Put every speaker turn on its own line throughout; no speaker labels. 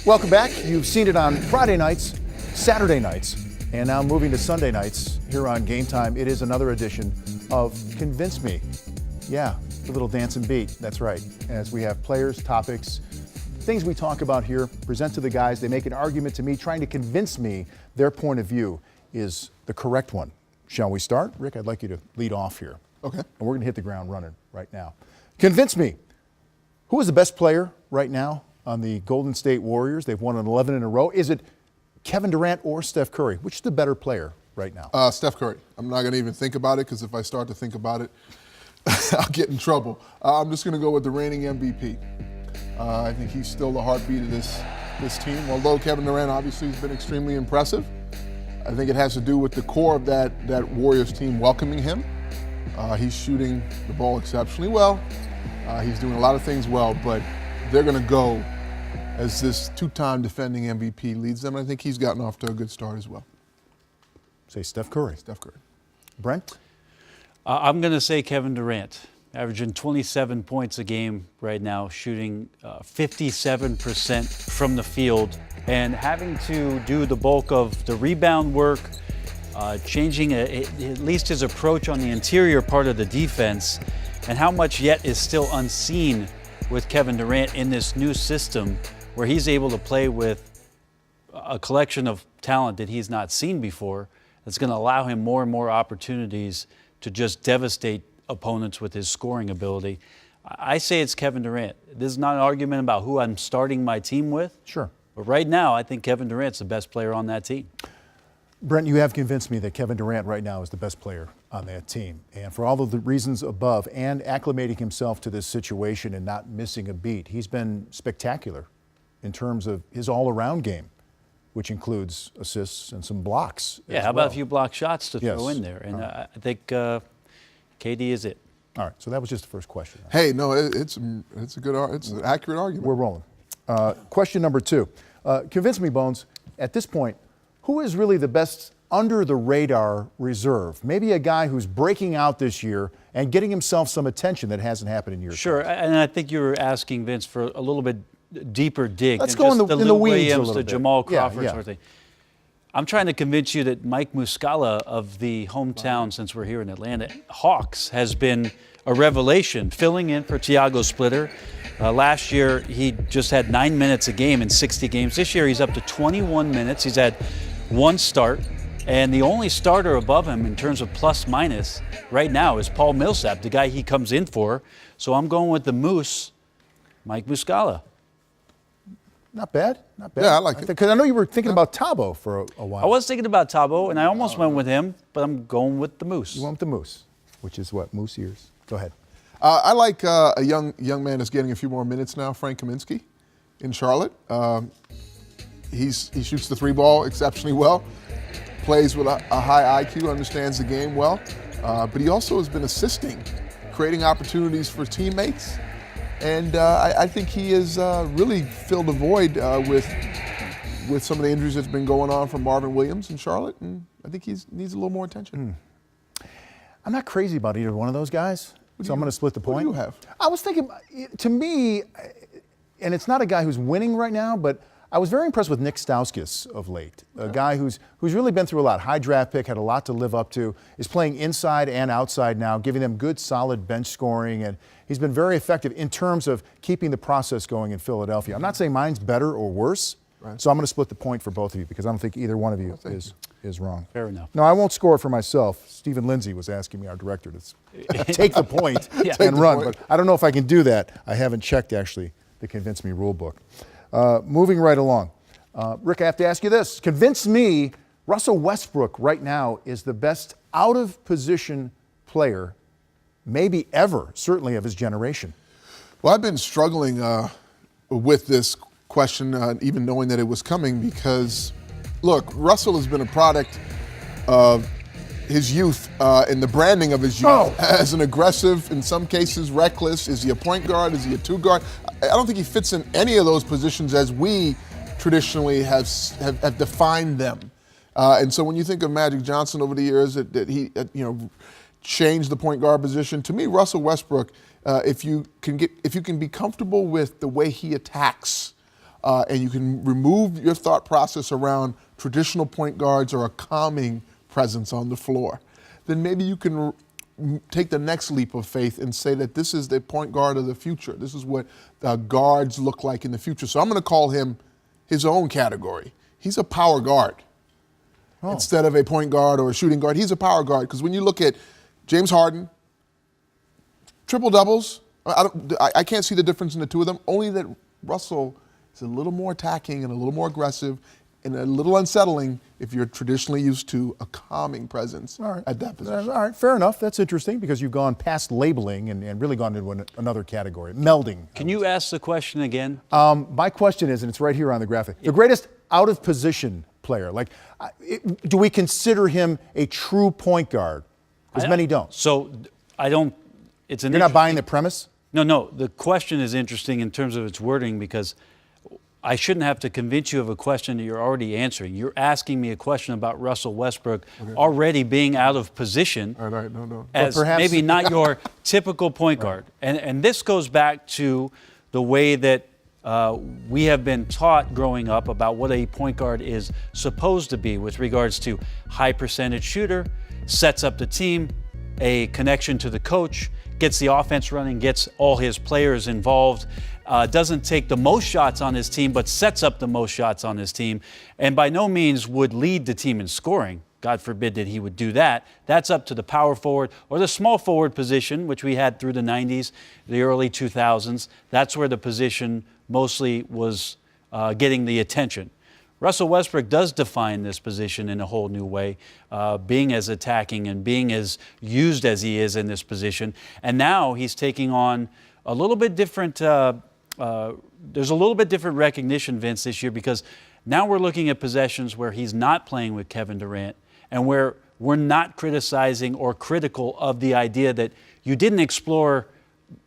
Welcome back. You've seen it on Friday nights, Saturday nights, and now moving to Sunday nights here on Game Time. It is another edition of Convince Me. Yeah, the little dance and beat. That's right. As we have players, topics, things we talk about here, present to the guys. They make an argument to me, trying to convince me their point of view is the correct one. Shall we start? Rick, I'd like you to lead off here.
Okay.
And we're going to hit the ground running right now. Convince me. Who is the best player right now on the Golden State Warriors? They've won 11 in a row. Is it Kevin Durant or Steph Curry? Which is the better player right now?
Steph Curry. I'm not going to even think about it because if I start to think about it, I'll get in trouble. I'm just going to go with the reigning MVP. I think he's still the heartbeat of this team. Although Kevin Durant obviously has been extremely impressive, I think it has to do with the core of that Warriors team welcoming him. He's shooting the ball exceptionally well. He's doing a lot of things well, but they're going to go as this two-time defending MVP leads them. I think he's gotten off to a good start as well.
Say Steph Curry.
Steph Curry.
Brent?
I'm going to say Kevin Durant, averaging 27 points a game right now, shooting 57% from the field, and having to do the bulk of the rebound work, changing at least his approach on the interior part of the defense, and how much yet is still unseen with Kevin Durant in this new system where he's able to play with a collection of talent that he's not seen before. That's going to allow him more and more opportunities to just devastate opponents with his scoring ability. I say it's Kevin Durant. This is not an argument about who I'm starting my team with.
Sure.
But right now, I think Kevin Durant's the best player on that team.
Brent, you have convinced me that Kevin Durant right now is the best player on that team. And for all of the reasons above and acclimating himself to this situation and not missing a beat, he's been spectacular in terms of his all-around game, which includes assists and some blocks.
Yeah, how about a few block shots to throw in there? And I think KD is it.
All right, so that was just the first question.
Hey, no, it's an accurate argument.
We're rolling. Question number two. Convince me, Bones, at this point, who is really the best under-the-radar reserve? Maybe a guy who's breaking out this year and getting himself some attention that hasn't happened in years.
Sure, and I think you were asking, Vince, for a little bit deeper dig.
Let's go in the
Lou
weeds
Williams,
a little
the
bit.
Jamal Crawford
Yeah.
sort of thing. I'm trying to convince you that Mike Muscala of the hometown, since we're here in Atlanta, Hawks, has been a revelation, filling in for Thiago Splitter. Last year, he just had 9 minutes a game in 60 games. This year, he's up to 21 minutes. He's had one start, and the only starter above him in terms of plus minus right now is Paul Millsap, the guy he comes in for. So I'm going with the Moose, Mike Muscala.
Not bad, not bad.
Yeah, I like it.
Because I know you were thinking about Thabo for a while.
I was thinking about Thabo, and I almost went with him, but I'm going with the Moose.
You went with the Moose, which is what, Moose ears. Go ahead.
I like a young man that's getting a few more minutes now, Frank Kaminsky in Charlotte. He shoots the three ball exceptionally well, plays with a high IQ, understands the game well, but he also has been assisting, creating opportunities for teammates, and I think he has really filled a void with some of the injuries that's been going on from Marvin Williams in Charlotte, and I think he needs a little more attention.
I'm not crazy about either one of those guys, so I'm going to split the point.
What do you have?
I was thinking, to me, and it's not a guy who's winning right now, but I was very impressed with Nick Stauskas of late, a guy who's really been through a lot. High draft pick, had a lot to live up to, is playing inside and outside now, giving them good, solid bench scoring, and he's been very effective in terms of keeping the process going in Philadelphia. I'm not saying mine's better or worse, so I'm going to split the point for both of you because I don't think either one of you is wrong.
Fair enough.
No, I won't score it for myself. Stephen Lindsay was asking me, our director, to take the point and run, but I don't know if I can do that. I haven't checked, actually, the Convince Me rule book. Moving right along. Rick, I have to ask you this. Convince me Russell Westbrook right now is the best out-of-position player maybe ever, certainly of his generation.
Well, I've been struggling with this question, even knowing that it was coming, because, look, Russell has been a product of his youth and the branding of his youth as an aggressive, in some cases reckless. Is he a point guard? Is he a two guard? I don't think he fits in any of those positions as we traditionally have defined them. And so when you think of Magic Johnson over the years, that he changed the point guard position. To me, Russell Westbrook, if you can be comfortable with the way he attacks and you can remove your thought process around traditional point guards or a calming presence on the floor, then maybe you can take the next leap of faith and say that this is the point guard of the future. This is what guards look like in the future. So I'm going to call him his own category. He's a power guard. Instead of a point guard or a shooting guard, he's a power guard. Because when you look at James Harden, triple doubles, I can't see the difference in the two of them, only that Russell is a little more attacking and a little more aggressive and a little unsettling if you're traditionally used to a calming presence at that position.
All right, fair enough. That's interesting because you've gone past labeling and really gone into another category, melding.
Can you ask the question again?
My question is, and it's right here on the graphic, the greatest out-of-position player. Like, do we consider him a true point guard? Because many don't.
So I don't. It's an.
You're not buying the premise?
No. The question is interesting in terms of its wording because I shouldn't have to convince you of a question that you're already answering. You're asking me a question about Russell Westbrook already being out of position
All right, no.
as
perhaps
maybe not your typical point guard. And this goes back to the way that we have been taught growing up about what a point guard is supposed to be with regards to high percentage shooter, sets up the team, a connection to the coach, gets the offense running, gets all his players involved, doesn't take the most shots on his team, but sets up the most shots on his team, and by no means would lead the team in scoring. God forbid that he would do that. That's up to the power forward or the small forward position, which we had through the 90s, the early 2000s. That's where the position mostly was getting the attention. Russell Westbrook does define this position in a whole new way, being as attacking and being as used as he is in this position. And now he's taking on a little bit different, there's a little bit different recognition, Vince, this year because now we're looking at possessions where he's not playing with Kevin Durant and where we're not criticizing or critical of the idea that you didn't explore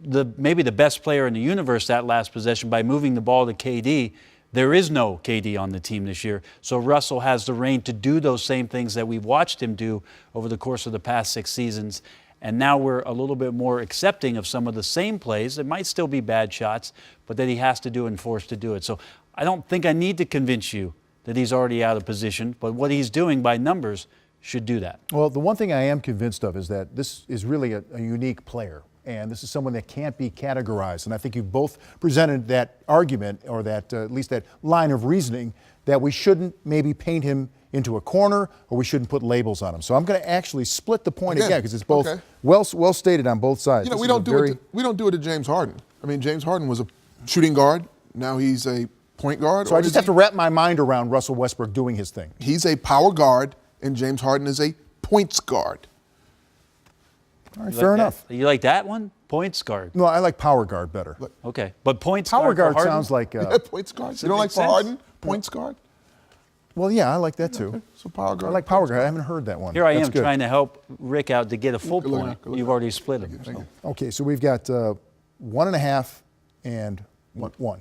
maybe the best player in the universe that last possession by moving the ball to KD. There is no KD on the team this year, so Russell has the reign to do those same things that we've watched him do over the course of the past 6 seasons. And now we're a little bit more accepting of some of the same plays. It might still be bad shots, but that he has to do and forced to do it. So I don't think I need to convince you that he's already out of position, but what he's doing by numbers should do that.
Well, the one thing I am convinced of is that this is really a unique player. And this is someone that can't be categorized. And I think you both presented that argument, or that at least that line of reasoning, that we shouldn't maybe paint him into a corner or we shouldn't put labels on him. So I'm going to actually split the point again because it's both well stated on both sides.
You know, we don't do it to James Harden. I mean, James Harden was a shooting guard. Now he's a point guard.
So I just have to wrap my mind around Russell Westbrook doing his thing.
He's a power guard, and James Harden is a points guard.
All right, fair enough.
You like that one? Points guard.
No, I like power guard better.
Okay, but points
power
guard
guard sounds like
points guard. You don't like for Harden? Points guard?
Well, yeah, I like that too.
Okay. So power guard.
I like power guard. I haven't heard that one.
Here I
That's
am
good.
trying to help Rick out to get a full point. You've already split him. So.
Okay, so we've got 1.5 and 1. All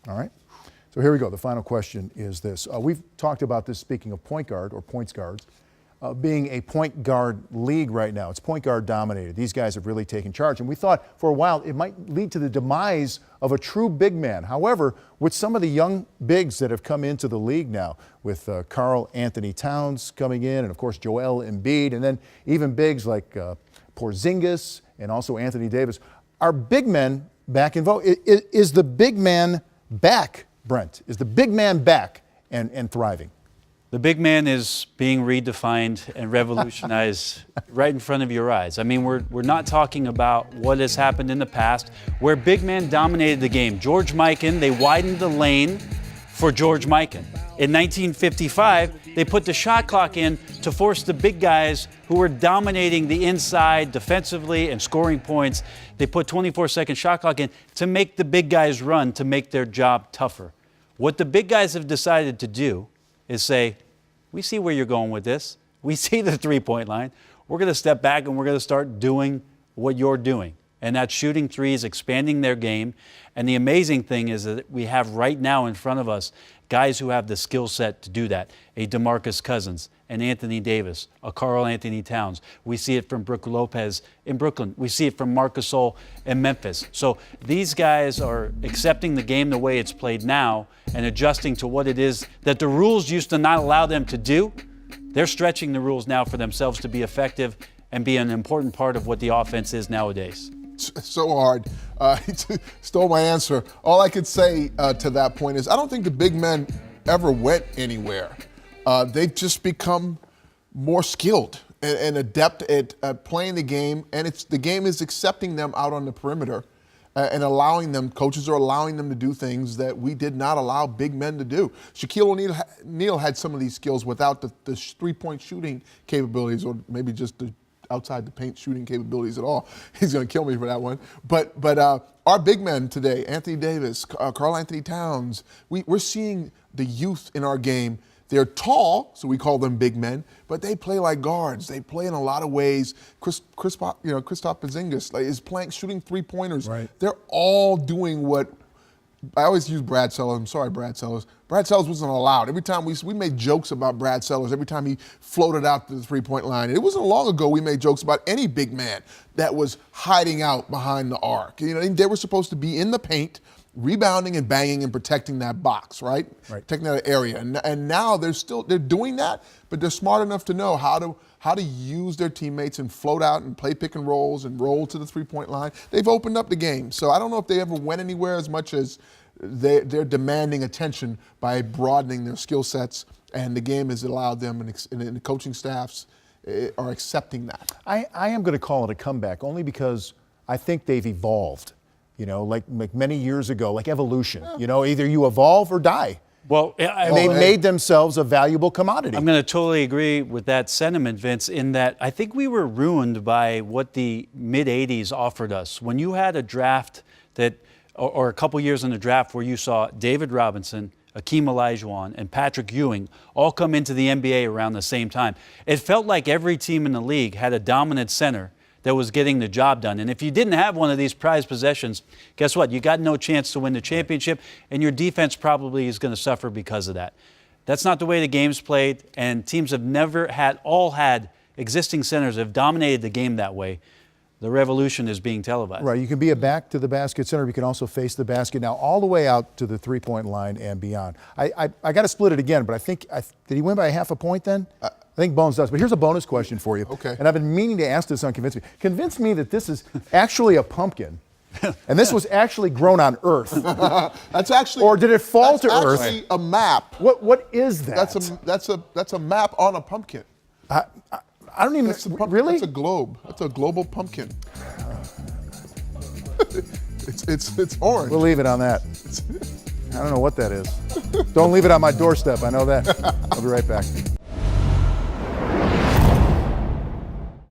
right. So here we go. The final question is this. We've talked about this, speaking of point guard or points guards, being a point guard league right now. It's point guard dominated. These guys have really taken charge. And we thought for a while it might lead to the demise of a true big man. However, with some of the young bigs that have come into the league now, with Karl Anthony Towns coming in, and of course Joel Embiid, and then even bigs like Porzingis and also Anthony Davis, are big men back in vogue? Is the big man back, Brent? Is the big man back and thriving?
The big man is being redefined and revolutionized right in front of your eyes. I mean, we're not talking about what has happened in the past where big men dominated the game. George Mikan, they widened the lane for George Mikan. In 1955, they put the shot clock in to force the big guys who were dominating the inside defensively and scoring points. They put 24-second shot clock in to make the big guys run, to make their job tougher. What the big guys have decided to do is say, we see where you're going with this. We see the three-point line. We're going to step back and we're going to start doing what you're doing. and that's shooting threes, expanding their game. And the amazing thing is that we have right now in front of us guys who have the skill set to do that. A DeMarcus Cousins, an Anthony Davis, a Karl Anthony Towns. We see it from Brook Lopez in Brooklyn. We see it from Marc Gasol in Memphis. So these guys are accepting the game the way it's played now and adjusting to what it is that the rules used to not allow them to do. They're stretching the rules now for themselves to be effective and be an important part of what the offense is nowadays.
So hard. Stole my answer. All I could say to that point is I don't think the big men ever went anywhere. They've just become more skilled and adept at playing the game, and the game is accepting them out on the perimeter and allowing them, coaches are allowing them to do things that we did not allow big men to do. Shaquille O'Neal had some of these skills without the three-point shooting capabilities, or maybe just the outside the paint shooting capabilities at all. He's going to kill me for that one. But our big men today, Anthony Davis, Karl Anthony Towns, we're seeing the youth in our game. They're tall, so we call them big men, but they play like guards. They play in a lot of ways. Kristaps Porzingis is playing, shooting three-pointers.
Right.
They're all doing what I always use Brad Sellers. I'm sorry, Brad Sellers. Brad Sellers wasn't allowed. Every time we made jokes about Brad Sellers, every time he floated out to the three-point line. It wasn't long ago we made jokes about any big man that was hiding out behind the arc. They were supposed to be in the paint, rebounding and banging and protecting that box, right? Protecting that area. And now they're doing that, but they're smart enough to know how to use their teammates and float out and play pick and rolls and roll to the three-point line. They've opened up the game. So I don't know if they ever went anywhere as much as they're demanding attention by broadening their skill sets, and the game has allowed them, and the coaching staffs are accepting that.
I am going to call it a comeback only because I think they've evolved. Like many years ago, like evolution. Either you evolve or die.
Well,
They made themselves a valuable commodity.
I'm going to totally agree with that sentiment, Vince, in that I think we were ruined by what the mid-'80s offered us. When you had a draft or a couple years in the draft where you saw David Robinson, Akeem Olajuwon, and Patrick Ewing all come into the NBA around the same time, it felt like every team in the league had a dominant center that was getting the job done. And if you didn't have one of these prized possessions, guess what? You got no chance to win the championship, and your defense probably is going to suffer because of that. That's not the way the game's played, and teams have never had existing centers have dominated the game that way. The revolution is being televised.
Right, you can be a back-to-the-basket center. You can also face the basket now all the way out to the three-point line and beyond. I got to split it again, but I think, did he win by half a point then? I think Bones does. But here's a bonus question for you.
Okay.
And I've been meaning to ask this on Convince Me. Convince me that this is actually a pumpkin. And this was actually grown on Earth.
That's actually,
or did it fall to Earth?
That's actually a map.
What is that?
That's a map on a pumpkin.
I don't even. Really?
That's a globe. That's a global pumpkin. It's orange.
We'll leave it on that. I don't know what that is. Don't leave it on my doorstep. I know that. I'll be right back.